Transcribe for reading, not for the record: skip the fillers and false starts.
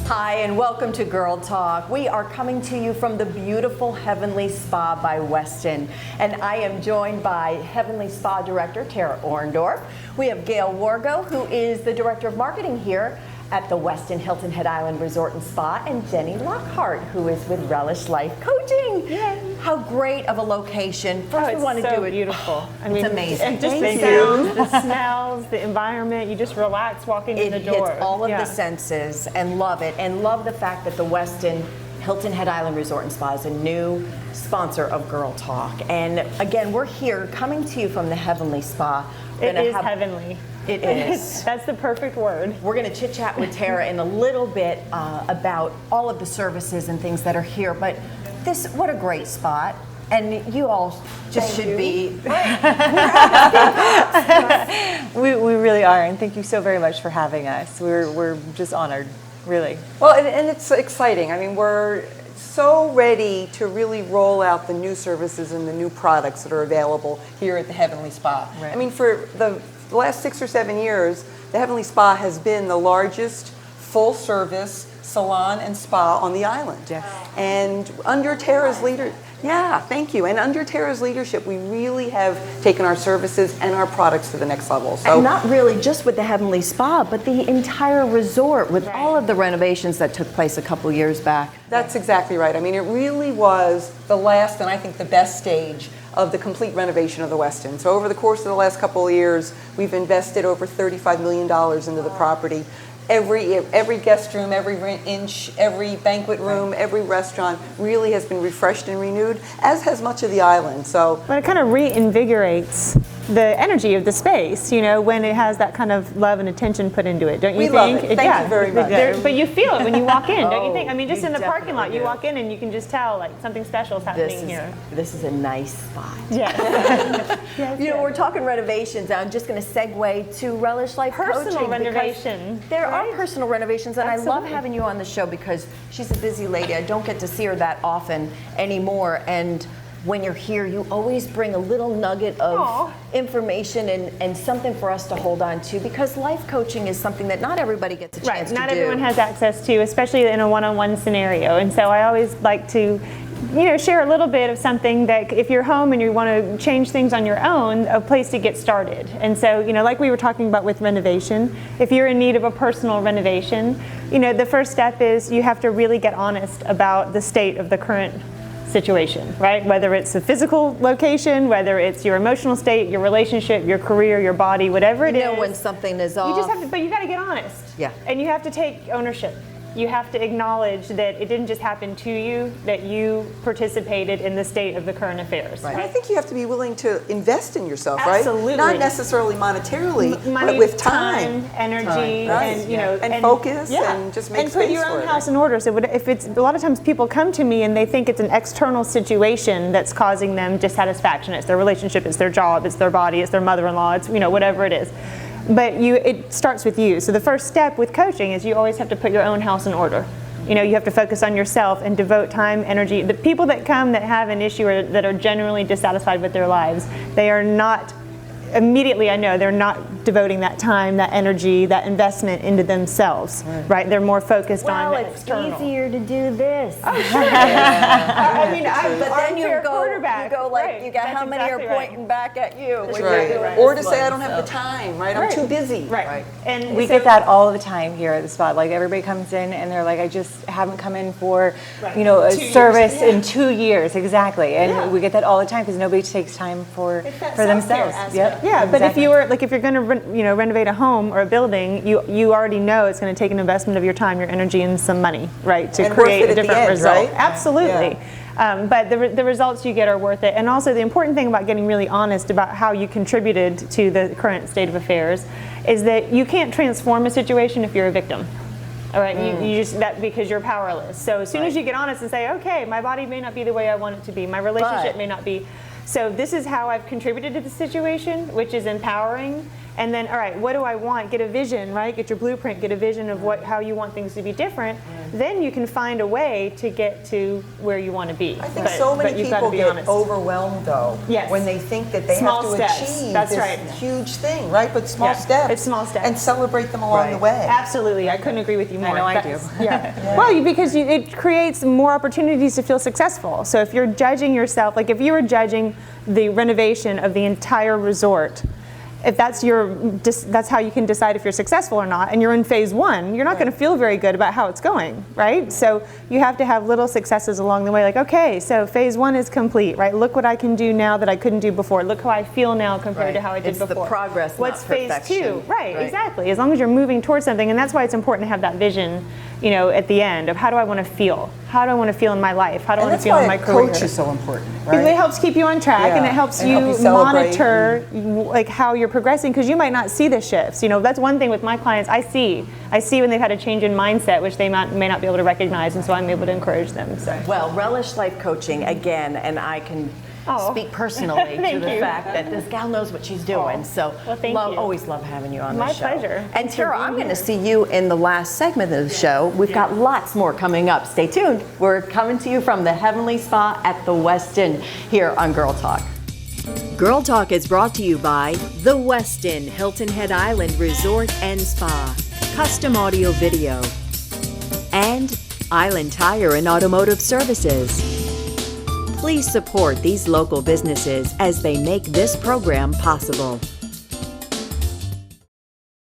Hi, and welcome to Girl Talk. We are coming to you from the beautiful Heavenly Spa by Westin, and I am joined by Heavenly Spa Director Tara Orndorff. We have Gail Wargo, who is the Director of Marketing here at the Westin Hilton Head Island Resort and Spa, and Jenny Lockhart, who is with Relish Life Coaching. Yay. How great of a location. First, we want to do it. Beautiful. I mean, it's amazing. And just the sounds, the smells, the environment, you just relax walking in the door. It hits all of the senses, and love it, and love the fact that the Westin Hilton Head Island Resort and Spa is a new sponsor of Girl Talk. And again, we're here coming to you from the Heavenly Spa. It is heavenly. It is. That's the perfect word. We're going to chit chat with Tara in a little bit about all of the services and things that are here. But this, what a great spot. And you all just should be. We really are, and thank you so very much for having us. We're just honored, really. Well, and it's exciting. I mean, we're so ready to really roll out the new services and the new products that are available here at the Heavenly Spa. Right. I mean, for the last 6 or 7 years, the Heavenly Spa has been the largest full-service salon and spa on the island. Yes. And under Tara's leadership, thank you. And under Tara's leadership, we really have taken our services and our products to the next level. So, and not really just with the Heavenly Spa, but the entire resort with all of the renovations that took place a couple years back. That's exactly right. I mean, it really was the last and I think the best stage of the complete renovation of the Westin. So over the course of the last couple of years, we've invested over $35 million into the property. Every guest room, every inch, every banquet room, every restaurant really has been refreshed and renewed, as has much of the island. So, but it kind of reinvigorates the energy of the space, you know, when it has that kind of love and attention put into it, don't you think? We love it. Thank you very much. But you feel it when you walk in, don't you think? I mean, just you in the parking lot, you definitely walk in and you can just tell like something special is happening here. This is a nice spot. Yeah. You know, we're talking renovations. I'm just going to segue to Relish Life Personal Coaching. renovation. There are personal renovations, and Absolutely. I love having you on the show because she's a busy lady. I don't get to see her that often anymore. And when you're here, you always bring a little nugget of information and something for us to hold on to, because life coaching is something that not everybody gets a chance to do. Not everyone has access to, especially in a one-on-one scenario. And so I always like to, you know, share a little bit of something that if you're home and you want to change things on your own, a place to get started. And so, you know, like we were talking about with renovation, if you're in need of a personal renovation, you know, the first step is you have to really get honest about the state of the current situation, right? Whether it's a physical location, whether it's your emotional state, your relationship, your career, your body, whatever it is. You know when something is off. You just have to, but you got to get honest. Yeah. And you have to take ownership. You have to acknowledge that it didn't just happen to you, that you participated in the state of the current affairs. Right. I think you have to be willing to invest in yourself, Absolutely. right? Not necessarily monetarily, Money, but with time, energy, and you know, and focus, and just make and space put your for own it. house in order. So if it's a lot of times people come to me and they think it's an external situation that's causing them dissatisfaction. It's their relationship, it's their job, it's their body, it's their mother-in-law, it's, you know, whatever it is. But it starts with you. So the first step with coaching is you always have to put your own house in order. You know, you have to focus on yourself and devote time, energy. The people that come that have an issue or that are generally dissatisfied with their lives, they are not, immediately I know, they're not devoting that time, that energy, that investment into themselves, right? They're more focused on the external. It's easier to do this. Oh, sure. I mean, but then you go like, Right. you got That's how many exactly are right. pointing back at you? That's when right. you're doing Or this to say, I one, don't have the time, right? I'm too busy. Right. And We so- get that all the time here at the spot. Like everybody comes in and they're like, I just haven't come in for, you know, a 2 years. service in 2 years, exactly. And we get that all the time because nobody takes time for themselves. Yeah, but if you were like, if you're going to renovate a home or a building, you already know it's going to take an investment of your time, your energy, and some money, right, to And create worth it a at the different end, result. right? Absolutely. But the results you get are worth it. And also the important thing about getting really honest about how you contributed to the current state of affairs is that you can't transform a situation if you're a victim. All right, you just that because you're powerless. So as soon as you get honest and say, okay, my body may not be the way I want it to be, my relationship may not be. So this is how I've contributed to the situation, which is empowering. And then, all right, what do I want? Get a vision, right? Get your blueprint, get a vision of how you want things to be different. Then you can find a way to get to where you want to be. I think so many you've gotta people be get honest. overwhelmed, though, Yes. when they think that they Small have to steps. achieve That's this right. huge thing, right? But small Yeah, steps. it's small steps. And celebrate them along the Right. way. Absolutely, I couldn't agree with you more. know, I That's- do. Yeah. Well, because it creates more opportunities to feel successful. So if you're judging yourself, like if you were judging the renovation of the entire resort, if that's how you can decide if you're successful or not, and you're in phase one, you're not going to feel very good about how it's going, right? So you have to have little successes along the way, like, okay, so phase one is complete, right? Look what I can do now that I couldn't do before. Look how I feel now compared to how I did It's before. the progress, What's not phase perfection. two? Right, exactly. As long as you're moving towards something, and that's why it's important to have that vision, at the end of how do I want to feel? How do I want to feel in my life? How do I And want to that's feel in why my a career? coach is so important, Because right? it helps keep you on track, and Yeah, it helps and you help you celebrate monitor like how you're progressing, because you might not see the shifts. That's one thing with my clients. I see when they've had a change in mindset, which they may not be able to recognize, and so I'm able to encourage them. So. Well, Relish Life Coaching, again, and I can speak personally to Thank the you. fact that this gal knows what she's doing. So Well, thank you. always love having you on My the show. pleasure. And Thanks for Tara, being I'm going to here. see you in the last segment of the show. We've got lots more coming up. Stay tuned. We're coming to you from the Heavenly Spa at the Westin here on Girl Talk. Girl Talk is brought to you by the Westin Hilton Head Island Resort and Spa, custom audio video, and Island Tire and Automotive Services. Please support these local businesses as they make this program possible.